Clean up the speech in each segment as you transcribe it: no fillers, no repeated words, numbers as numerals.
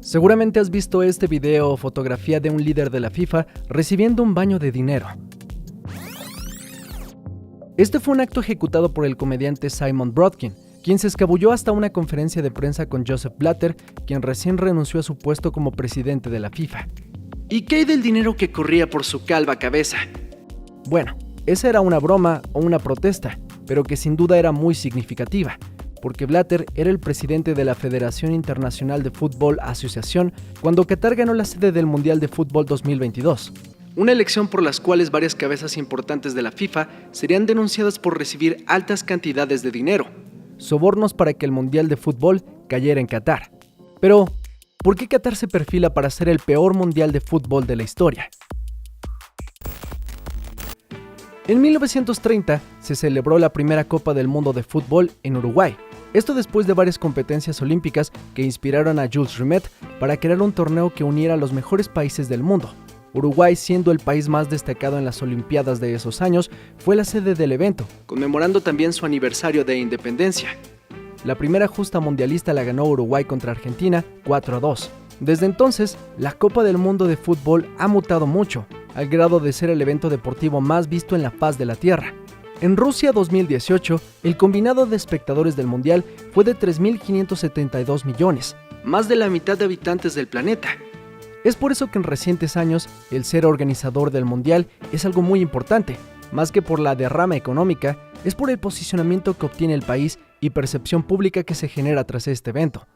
Seguramente has visto este video o fotografía de un líder de la FIFA recibiendo un baño de dinero. Este fue un acto ejecutado por el comediante Simon Brodkin, quien se escabulló hasta una conferencia de prensa con Joseph Blatter, quien recién renunció a su puesto como presidente de la FIFA. ¿Y qué hay del dinero que corría por su calva cabeza? Bueno, esa era una broma o una protesta, pero que sin duda era muy significativa, porque Blatter era el presidente de la Federación Internacional de Fútbol Asociación cuando Qatar ganó la sede del Mundial de Fútbol 2022. Una elección por las cuales varias cabezas importantes de la FIFA serían denunciadas por recibir altas cantidades de dinero. Sobornos para que el Mundial de Fútbol cayera en Qatar. Pero, ¿por qué Qatar se perfila para ser el peor Mundial de Fútbol de la historia? En 1930 se celebró la primera Copa del Mundo de Fútbol en Uruguay. Esto después de varias competencias olímpicas que inspiraron a Jules Rimet para crear un torneo que uniera a los mejores países del mundo. Uruguay, siendo el país más destacado en las Olimpiadas de esos años, fue la sede del evento, conmemorando también su aniversario de independencia. La primera justa mundialista la ganó Uruguay contra Argentina 4-2. Desde entonces, la Copa del Mundo de Fútbol ha mutado mucho, al grado de ser el evento deportivo más visto en la faz de la Tierra. En Rusia 2018, el combinado de espectadores del Mundial fue de 3.572 millones, más de la mitad de habitantes del planeta. Es por eso que en recientes años, el ser organizador del Mundial es algo muy importante. Más que por la derrama económica, es por el posicionamiento que obtiene el país y percepción pública que se genera tras este evento.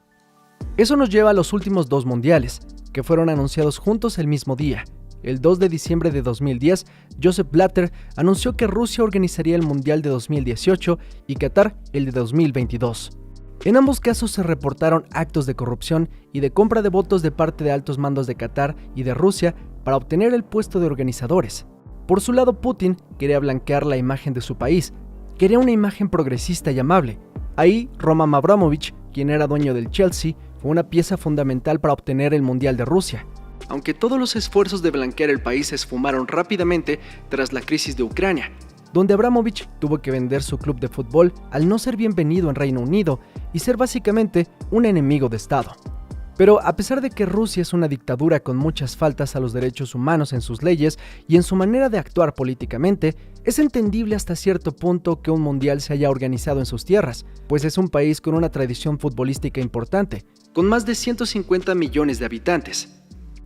Eso nos lleva a los últimos dos mundiales, que fueron anunciados juntos el mismo día. El 2 de diciembre de 2010, Joseph Blatter anunció que Rusia organizaría el Mundial de 2018 y Qatar el de 2022. En ambos casos se reportaron actos de corrupción y de compra de votos de parte de altos mandos de Qatar y de Rusia para obtener el puesto de organizadores. Por su lado, Putin quería blanquear la imagen de su país, quería una imagen progresista y amable. Ahí, Roman Abramovich, quien era dueño del Chelsea, fue una pieza fundamental para obtener el Mundial de Rusia. Aunque todos los esfuerzos de blanquear el país se esfumaron rápidamente tras la crisis de Ucrania, donde Abramovich tuvo que vender su club de fútbol al no ser bienvenido en Reino Unido y ser básicamente un enemigo de Estado. Pero a pesar de que Rusia es una dictadura con muchas faltas a los derechos humanos en sus leyes y en su manera de actuar políticamente, es entendible hasta cierto punto que un mundial se haya organizado en sus tierras, pues es un país con una tradición futbolística importante, con más de 150 millones de habitantes.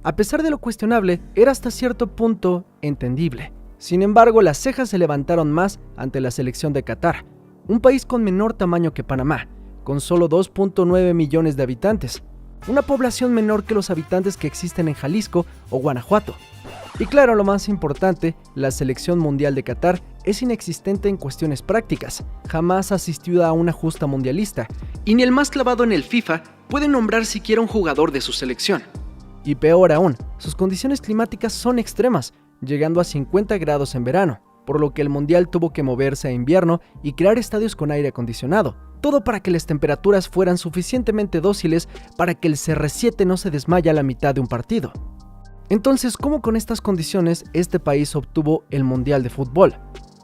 A pesar de lo cuestionable, era hasta cierto punto entendible. Sin embargo, las cejas se levantaron más ante la selección de Qatar, un país con menor tamaño que Panamá, con solo 2.9 millones de habitantes, una población menor que los habitantes que existen en Jalisco o Guanajuato. Y claro, lo más importante, la selección mundial de Qatar es inexistente en cuestiones prácticas, jamás ha asistido a una justa mundialista, y ni el más clavado en el FIFA puede nombrar siquiera un jugador de su selección. Y peor aún, sus condiciones climáticas son extremas, llegando a 50 grados en verano, por lo que el mundial tuvo que moverse a invierno y crear estadios con aire acondicionado, todo para que las temperaturas fueran suficientemente dóciles para que el CR7 no se desmaya a la mitad de un partido. Entonces, ¿cómo con estas condiciones este país obtuvo el Mundial de Fútbol?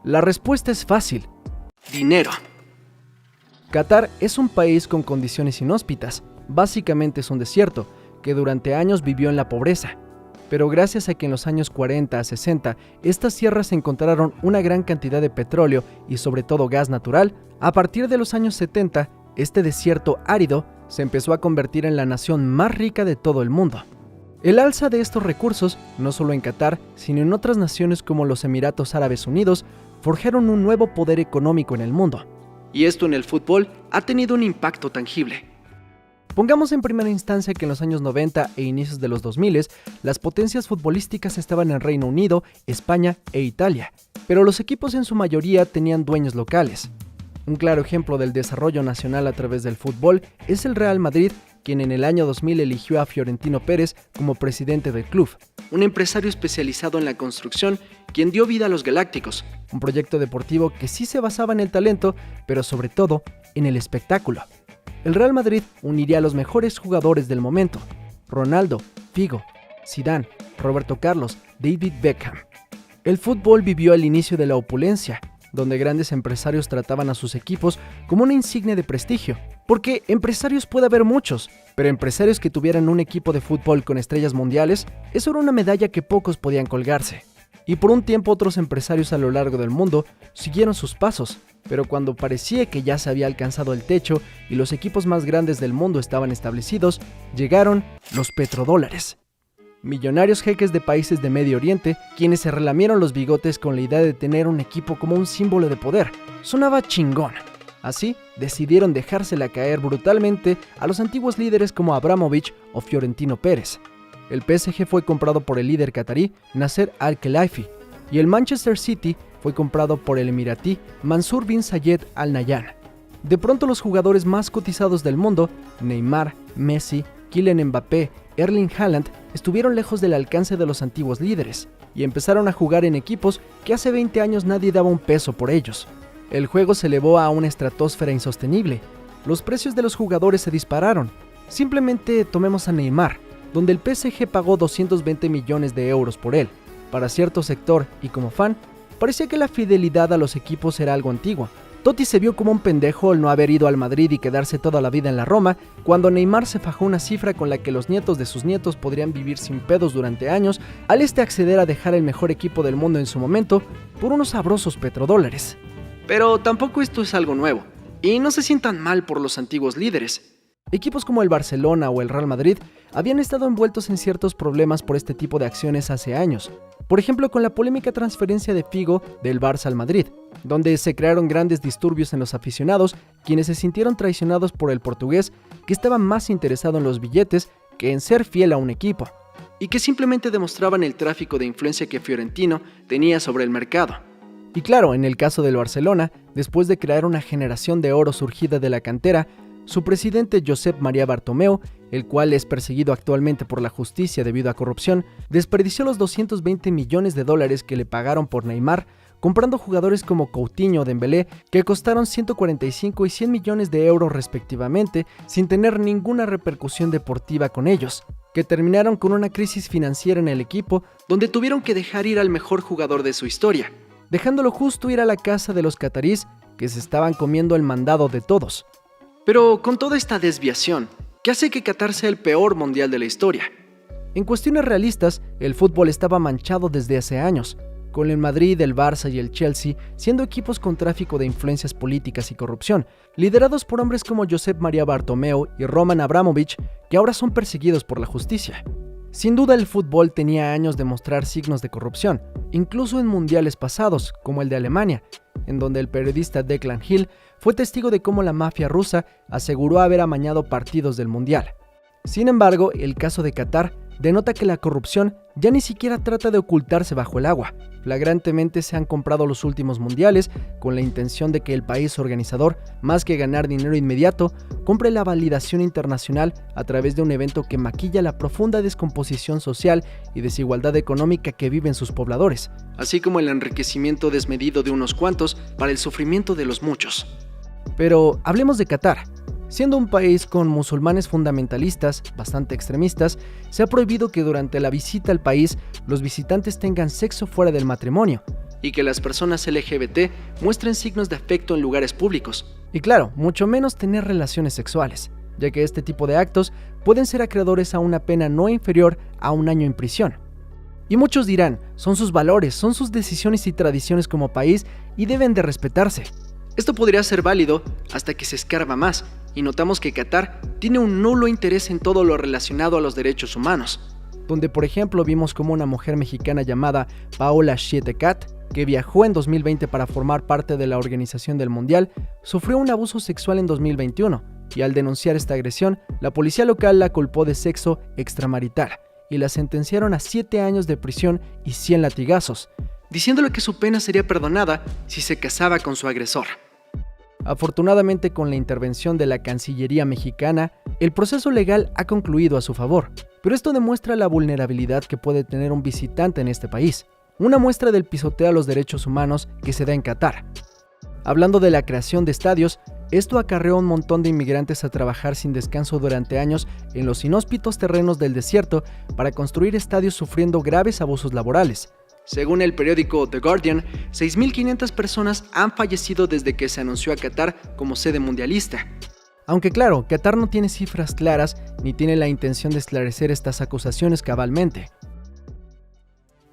La respuesta es fácil: dinero. Qatar es un país con condiciones inhóspitas, básicamente es un desierto, que durante años vivió en la pobreza. Pero gracias a que en los años 40 a 60 estas tierras encontraron una gran cantidad de petróleo y sobre todo gas natural, a partir de los años 70, este desierto árido se empezó a convertir en la nación más rica de todo el mundo. El alza de estos recursos, no solo en Qatar, sino en otras naciones como los Emiratos Árabes Unidos, forjaron un nuevo poder económico en el mundo. Y esto en el fútbol ha tenido un impacto tangible. Pongamos en primera instancia que en los años 90 e inicios de los 2000, las potencias futbolísticas estaban en Reino Unido, España e Italia, pero los equipos en su mayoría tenían dueños locales. Un claro ejemplo del desarrollo nacional a través del fútbol es el Real Madrid, quien en el año 2000 eligió a Florentino Pérez como presidente del club, un empresario especializado en la construcción, quien dio vida a los Galácticos, un proyecto deportivo que sí se basaba en el talento, pero sobre todo en el espectáculo. El Real Madrid uniría a los mejores jugadores del momento: Ronaldo, Figo, Zidane, Roberto Carlos, David Beckham. El fútbol vivió el inicio de la opulencia, donde grandes empresarios trataban a sus equipos como una insignia de prestigio. Porque empresarios puede haber muchos, pero empresarios que tuvieran un equipo de fútbol con estrellas mundiales, eso era una medalla que pocos podían colgarse. Y por un tiempo otros empresarios a lo largo del mundo siguieron sus pasos, pero cuando parecía que ya se había alcanzado el techo y los equipos más grandes del mundo estaban establecidos, llegaron los petrodólares. Millonarios jeques de países de Medio Oriente, quienes se relamieron los bigotes con la idea de tener un equipo como un símbolo de poder. Sonaba chingón. Así, decidieron dejársela caer brutalmente a los antiguos líderes como Abramovich o Fiorentino Pérez. El PSG fue comprado por el líder catarí Nasser Al-Khelaifi y el Manchester City fue comprado por el emiratí Mansur bin Zayed Al Nahyan. De pronto los jugadores más cotizados del mundo, Neymar, Messi, Kylian Mbappé, Erling Haaland, estuvieron lejos del alcance de los antiguos líderes y empezaron a jugar en equipos que hace 20 años nadie daba un peso por ellos. El juego se elevó a una estratosfera insostenible. Los precios de los jugadores se dispararon. Simplemente tomemos a Neymar, donde el PSG pagó 220 millones de euros por él. Para cierto sector y como fan, parecía que la fidelidad a los equipos era algo antiguo. Totti se vio como un pendejo al no haber ido al Madrid y quedarse toda la vida en la Roma, cuando Neymar se fajó una cifra con la que los nietos de sus nietos podrían vivir sin pedos durante años, al acceder a dejar el mejor equipo del mundo en su momento por unos sabrosos petrodólares. Pero tampoco esto es algo nuevo, y no se sientan mal por los antiguos líderes. Equipos como el Barcelona o el Real Madrid habían estado envueltos en ciertos problemas por este tipo de acciones hace años. Por ejemplo, con la polémica transferencia de Figo del Barça al Madrid, donde se crearon grandes disturbios en los aficionados, quienes se sintieron traicionados por el portugués, que estaba más interesado en los billetes que en ser fiel a un equipo. Y que simplemente demostraban el tráfico de influencia que Fiorentino tenía sobre el mercado. Y claro, en el caso del Barcelona, después de crear una generación de oro surgida de la cantera, su presidente Josep María Bartomeu, el cual es perseguido actualmente por la justicia debido a corrupción, desperdició los 220 millones de dólares que le pagaron por Neymar, comprando jugadores como Coutinho o Dembélé, que costaron 145 y 100 millones de euros respectivamente, sin tener ninguna repercusión deportiva con ellos, que terminaron con una crisis financiera en el equipo, donde tuvieron que dejar ir al mejor jugador de su historia, dejándolo justo ir a la casa de los catarís, que se estaban comiendo el mandado de todos. Pero con toda esta desviación, ¿qué hace que Qatar sea el peor mundial de la historia? En cuestiones realistas, el fútbol estaba manchado desde hace años, con el Madrid, el Barça y el Chelsea siendo equipos con tráfico de influencias políticas y corrupción, liderados por hombres como Josep María Bartomeu y Roman Abramovich, que ahora son perseguidos por la justicia. Sin duda el fútbol tenía años de mostrar signos de corrupción, incluso en mundiales pasados, como el de Alemania, en donde el periodista Declan Hill fue testigo de cómo la mafia rusa aseguró haber amañado partidos del mundial. Sin embargo, el caso de Qatar denota que la corrupción ya ni siquiera trata de ocultarse bajo el agua. Flagrantemente se han comprado los últimos mundiales con la intención de que el país organizador, más que ganar dinero inmediato, compre la validación internacional a través de un evento que maquilla la profunda descomposición social y desigualdad económica que viven sus pobladores, así como el enriquecimiento desmedido de unos cuantos para el sufrimiento de los muchos. Pero hablemos de Qatar. Siendo un país con musulmanes fundamentalistas, bastante extremistas, se ha prohibido que durante la visita al país los visitantes tengan sexo fuera del matrimonio. Y que las personas LGBT muestren signos de afecto en lugares públicos. Y claro, mucho menos tener relaciones sexuales, ya que este tipo de actos pueden ser acreedores a una pena no inferior a 1 año en prisión. Y muchos dirán, son sus valores, son sus decisiones y tradiciones como país y deben de respetarse. Esto podría ser válido hasta que se escarba más y notamos que Qatar tiene un nulo interés en todo lo relacionado a los derechos humanos. Donde por ejemplo vimos como una mujer mexicana llamada Paola Schiete-Cat, que viajó en 2020 para formar parte de la organización del Mundial, sufrió un abuso sexual en 2021 y al denunciar esta agresión, la policía local la culpó de sexo extramarital y la sentenciaron a 7 años de prisión y 100 latigazos, diciéndole que su pena sería perdonada si se casaba con su agresor. Afortunadamente, con la intervención de la Cancillería mexicana, el proceso legal ha concluido a su favor, pero esto demuestra la vulnerabilidad que puede tener un visitante en este país, una muestra del pisoteo a los derechos humanos que se da en Qatar. Hablando de la creación de estadios, esto acarreó a un montón de inmigrantes a trabajar sin descanso durante años en los inhóspitos terrenos del desierto para construir estadios sufriendo graves abusos laborales. Según el periódico The Guardian, 6.500 personas han fallecido desde que se anunció a Qatar como sede mundialista. Aunque claro, Qatar no tiene cifras claras ni tiene la intención de esclarecer estas acusaciones cabalmente.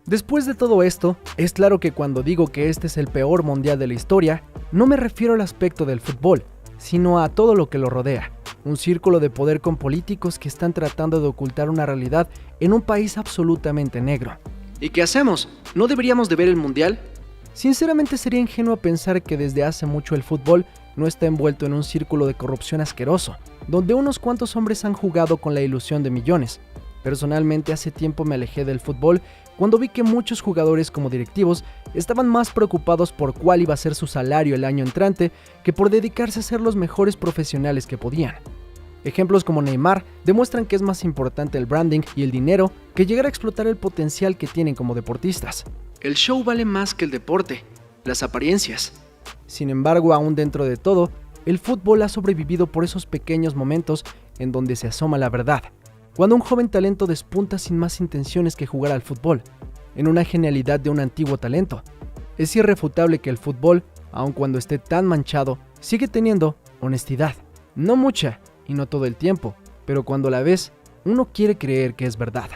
Después de todo esto, es claro que cuando digo que este es el peor mundial de la historia, no me refiero al aspecto del fútbol, sino a todo lo que lo rodea. Un círculo de poder con políticos que están tratando de ocultar una realidad en un país absolutamente negro. ¿Y qué hacemos? ¿No deberíamos de ver el mundial? Sinceramente sería ingenuo pensar que desde hace mucho el fútbol no está envuelto en un círculo de corrupción asqueroso, donde unos cuantos hombres han jugado con la ilusión de millones. Personalmente hace tiempo me alejé del fútbol cuando vi que muchos jugadores como directivos estaban más preocupados por cuál iba a ser su salario el año entrante que por dedicarse a ser los mejores profesionales que podían. Ejemplos como Neymar demuestran que es más importante el branding y el dinero que llegar a explotar el potencial que tienen como deportistas. El show vale más que el deporte, las apariencias. Sin embargo, aún dentro de todo, el fútbol ha sobrevivido por esos pequeños momentos en donde se asoma la verdad. Cuando un joven talento despunta sin más intenciones que jugar al fútbol, en una genialidad de un antiguo talento. Es irrefutable que el fútbol, aun cuando esté tan manchado, sigue teniendo honestidad. No mucha y no todo el tiempo, pero cuando la ves, uno quiere creer que es verdad.